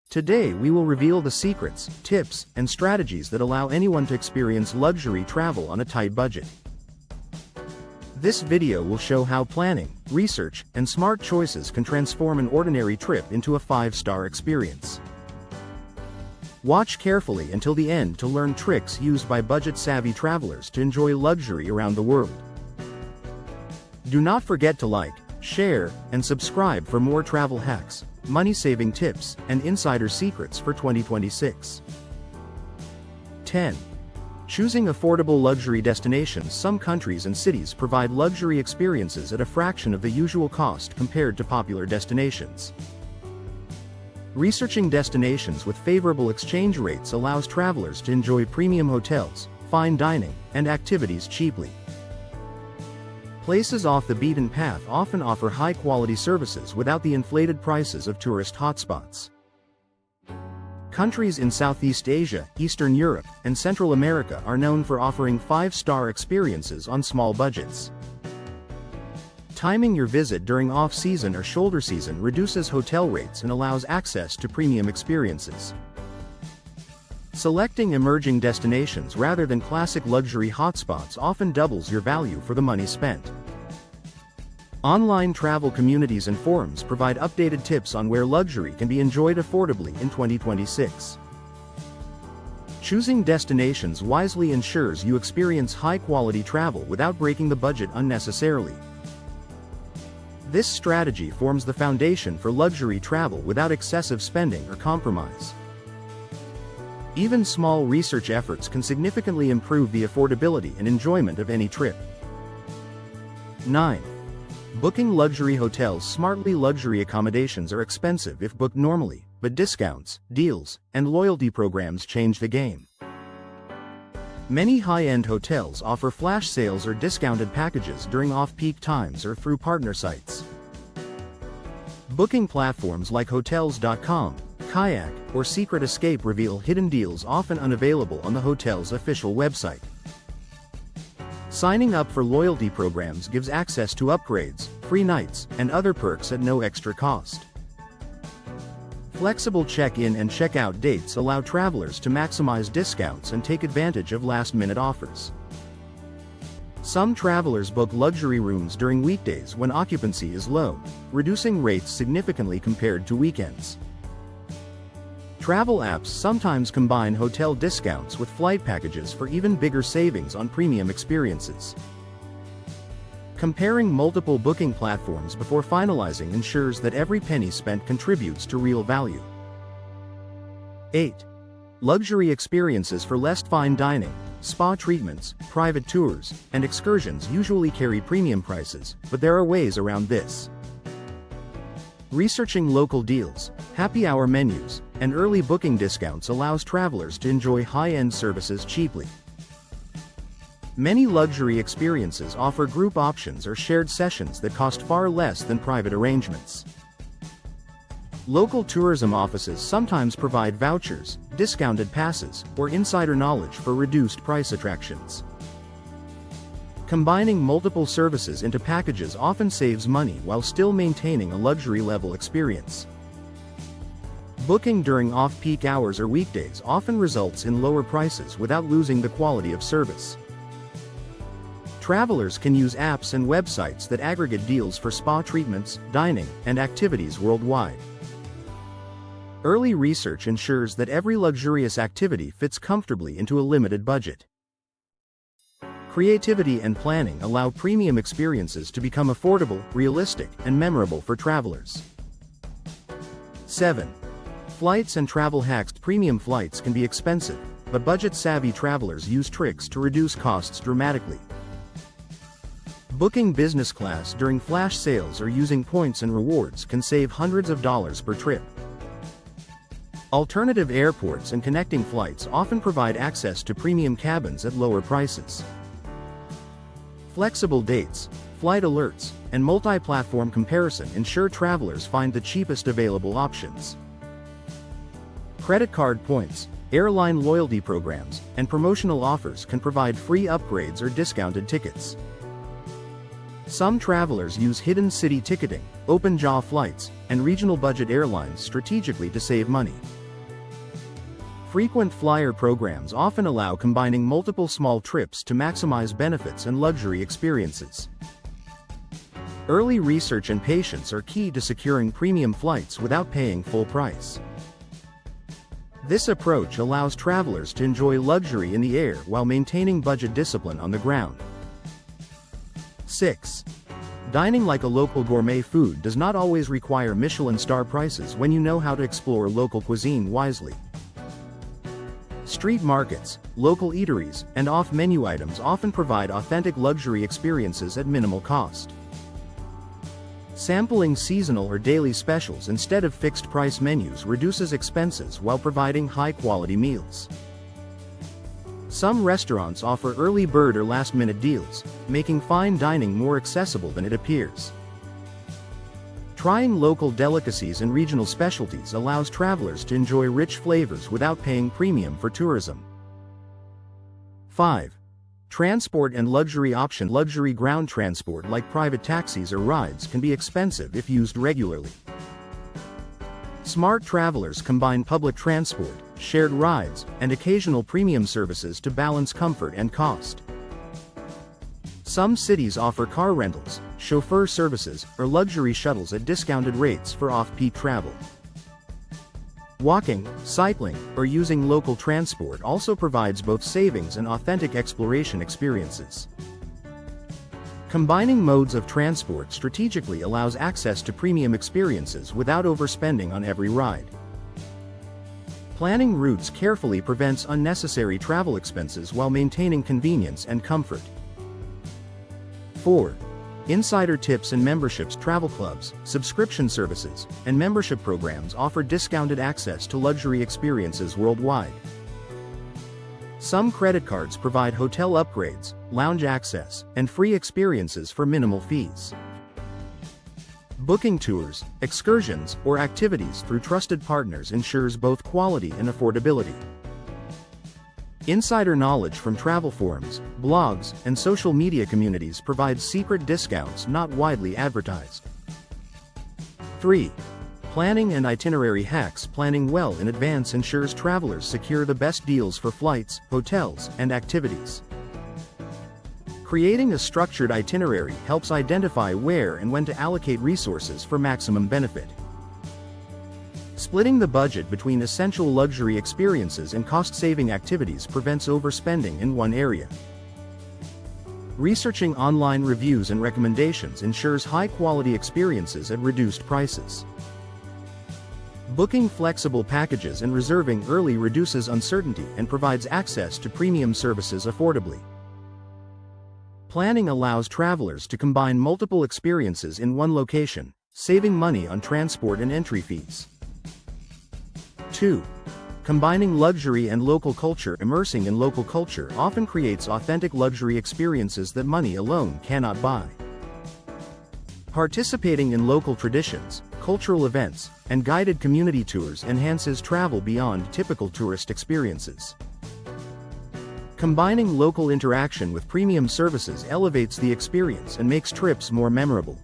Today we will reveal the secrets, tips, and strategies that allow anyone to experience luxury travel on a tight budget. This video will show how planning, research, and smart choices can transform an ordinary trip into a 5-star experience. Watch carefully until the end to learn tricks used by budget-savvy travelers to enjoy luxury around the world. Do not forget to like, share, and subscribe for more travel hacks, money-saving tips, and insider secrets for 2026. 10. Choosing affordable luxury destinations. Some countries and cities provide luxury experiences at a fraction of the usual cost compared to popular destinations. Researching destinations with favorable exchange rates allows travelers to enjoy premium hotels, fine dining, and activities cheaply. Places off the beaten path often offer high-quality services without the inflated prices of tourist hotspots. Countries in Southeast Asia, Eastern Europe, and Central America are known for offering 5-star experiences on small budgets. Timing your visit during off-season or shoulder season reduces hotel rates and allows access to premium experiences. Selecting emerging destinations rather than classic luxury hotspots often doubles your value for the money spent. Online travel communities and forums provide updated tips on where luxury can be enjoyed affordably in 2026. Choosing destinations wisely ensures you experience high-quality travel without breaking the budget unnecessarily. This strategy forms the foundation for luxury travel without excessive spending or compromise. Even small research efforts can significantly improve the affordability and enjoyment of any trip. 9. Booking luxury hotels smartly. Luxury accommodations are expensive if booked normally, but discounts, deals, and loyalty programs change the game. Many high-end hotels offer flash sales or discounted packages during off-peak times or through partner sites. Booking platforms like Hotels.com, Kayak, or Secret Escape reveal hidden deals often unavailable on the hotel's official website. Signing up for loyalty programs gives access to upgrades, free nights, and other perks at no extra cost. Flexible check-in and check-out dates allow travelers to maximize discounts and take advantage of last-minute offers. Some travelers book luxury rooms during weekdays when occupancy is low, reducing rates significantly compared to weekends. Travel apps sometimes combine hotel discounts with flight packages for even bigger savings on premium experiences. Comparing multiple booking platforms before finalizing ensures that every penny spent contributes to real value. 8. Luxury experiences for less. Fine dining, spa treatments, private tours, and excursions usually carry premium prices, but there are ways around this. Researching local deals, happy hour menus, and early booking discounts allows travelers to enjoy high-end services cheaply. Many luxury experiences offer group options or shared sessions that cost far less than private arrangements. Local tourism offices sometimes provide vouchers, discounted passes, or insider knowledge for reduced price attractions. Combining multiple services into packages often saves money while still maintaining a luxury-level experience. Booking during off-peak hours or weekdays often results in lower prices without losing the quality of service. Travelers can use apps and websites that aggregate deals for spa treatments, dining, and activities worldwide. Early research ensures that every luxurious activity fits comfortably into a limited budget. Creativity and planning allow premium experiences to become affordable, realistic, and memorable for travelers. 7. Flights and travel hacks. Premium flights can be expensive, but budget-savvy travelers use tricks to reduce costs dramatically. Booking business class during flash sales or using points and rewards can save hundreds of dollars per trip. Alternative airports and connecting flights often provide access to premium cabins at lower prices. Flexible dates, flight alerts, and multi-platform comparison ensure travelers find the cheapest available options. Credit card points, airline loyalty programs, and promotional offers can provide free upgrades or discounted tickets. Some travelers use hidden city ticketing, open-jaw flights, and regional budget airlines strategically to save money. Frequent flyer programs often allow combining multiple small trips to maximize benefits and luxury experiences. Early research and patience are key to securing premium flights without paying full price. This approach allows travelers to enjoy luxury in the air while maintaining budget discipline on the ground. 6. Dining like a local. Gourmet food does not always require Michelin star prices when you know how to explore local cuisine wisely. Street markets, local eateries, and off-menu items often provide authentic luxury experiences at minimal cost. Sampling seasonal or daily specials instead of fixed-price menus reduces expenses while providing high-quality meals. Some restaurants offer early bird or last-minute deals, making fine dining more accessible than it appears. Trying local delicacies and regional specialties allows travelers to enjoy rich flavors without paying premium for tourism. 5. Transport and luxury option. Luxury ground transport like private taxis or rides can be expensive if used regularly. Smart travelers combine public transport, shared rides, and occasional premium services to balance comfort and cost. Some cities offer car rentals, chauffeur services, or luxury shuttles at discounted rates for off-peak travel. Walking, cycling, or using local transport also provides both savings and authentic exploration experiences. Combining modes of transport strategically allows access to premium experiences without overspending on every ride. Planning routes carefully prevents unnecessary travel expenses while maintaining convenience and comfort. 4. Insider tips and memberships. Travel clubs, subscription services, and membership programs offer discounted access to luxury experiences worldwide. Some credit cards provide hotel upgrades, lounge access, and free experiences for minimal fees. Booking tours, excursions, or activities through trusted partners ensures both quality and affordability. Insider knowledge from travel forums, blogs, and social media communities provides secret discounts not widely advertised. 3. Planning and itinerary hacks. Planning well in advance ensures travelers secure the best deals for flights, hotels, and activities. Creating a structured itinerary helps identify where and when to allocate resources for maximum benefit. Splitting the budget between essential luxury experiences and cost-saving activities prevents overspending in one area. Researching online reviews and recommendations ensures high-quality experiences at reduced prices. Booking flexible packages and reserving early reduces uncertainty and provides access to premium services affordably. Planning allows travelers to combine multiple experiences in one location, saving money on transport and entry fees. 2. Combining luxury and local culture. Immersing in local culture often creates authentic luxury experiences that money alone cannot buy. Participating in local traditions, cultural events, and guided community tours enhances travel beyond typical tourist experiences. Combining local interaction with premium services elevates the experience and makes trips more memorable.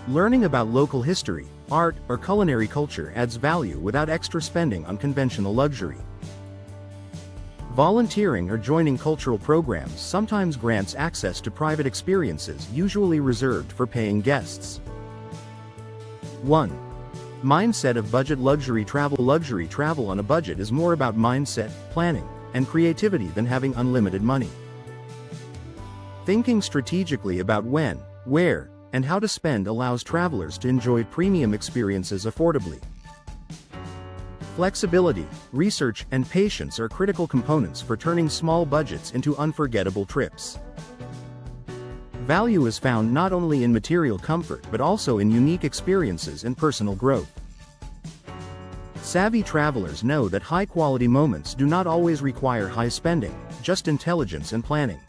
Learning about local history, art, or culinary culture adds value without extra spending on conventional luxury. Volunteering or joining cultural programs sometimes grants access to private experiences usually reserved for paying guests. 1. Mindset of budget. Luxury travel. Luxury travel on a budget is more about mindset, planning, and creativity than having unlimited money. Thinking strategically about when, where, and how to spend allows travelers to enjoy premium experiences affordably. Flexibility, research, and patience are critical components for turning small budgets into unforgettable trips. Value is found not only in material comfort but also in unique experiences and personal growth. Savvy travelers know that high-quality moments do not always require high spending, just intelligence and planning.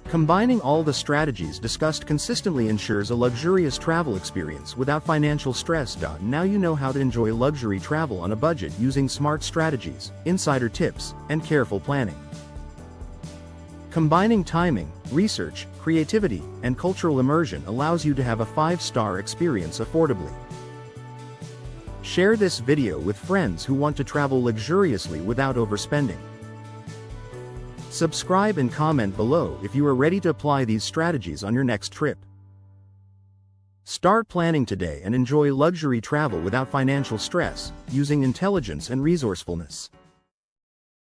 Combining all the strategies discussed consistently ensures a luxurious travel experience without financial stress. Now you know how to enjoy luxury travel on a budget using smart strategies, insider tips, and careful planning. Combining timing, research, creativity, and cultural immersion allows you to have a 5-star experience affordably. Share this video with friends who want to travel luxuriously without overspending. Subscribe and comment below if you are ready to apply these strategies on your next trip. Start planning today and enjoy luxury travel without financial stress, using intelligence and resourcefulness.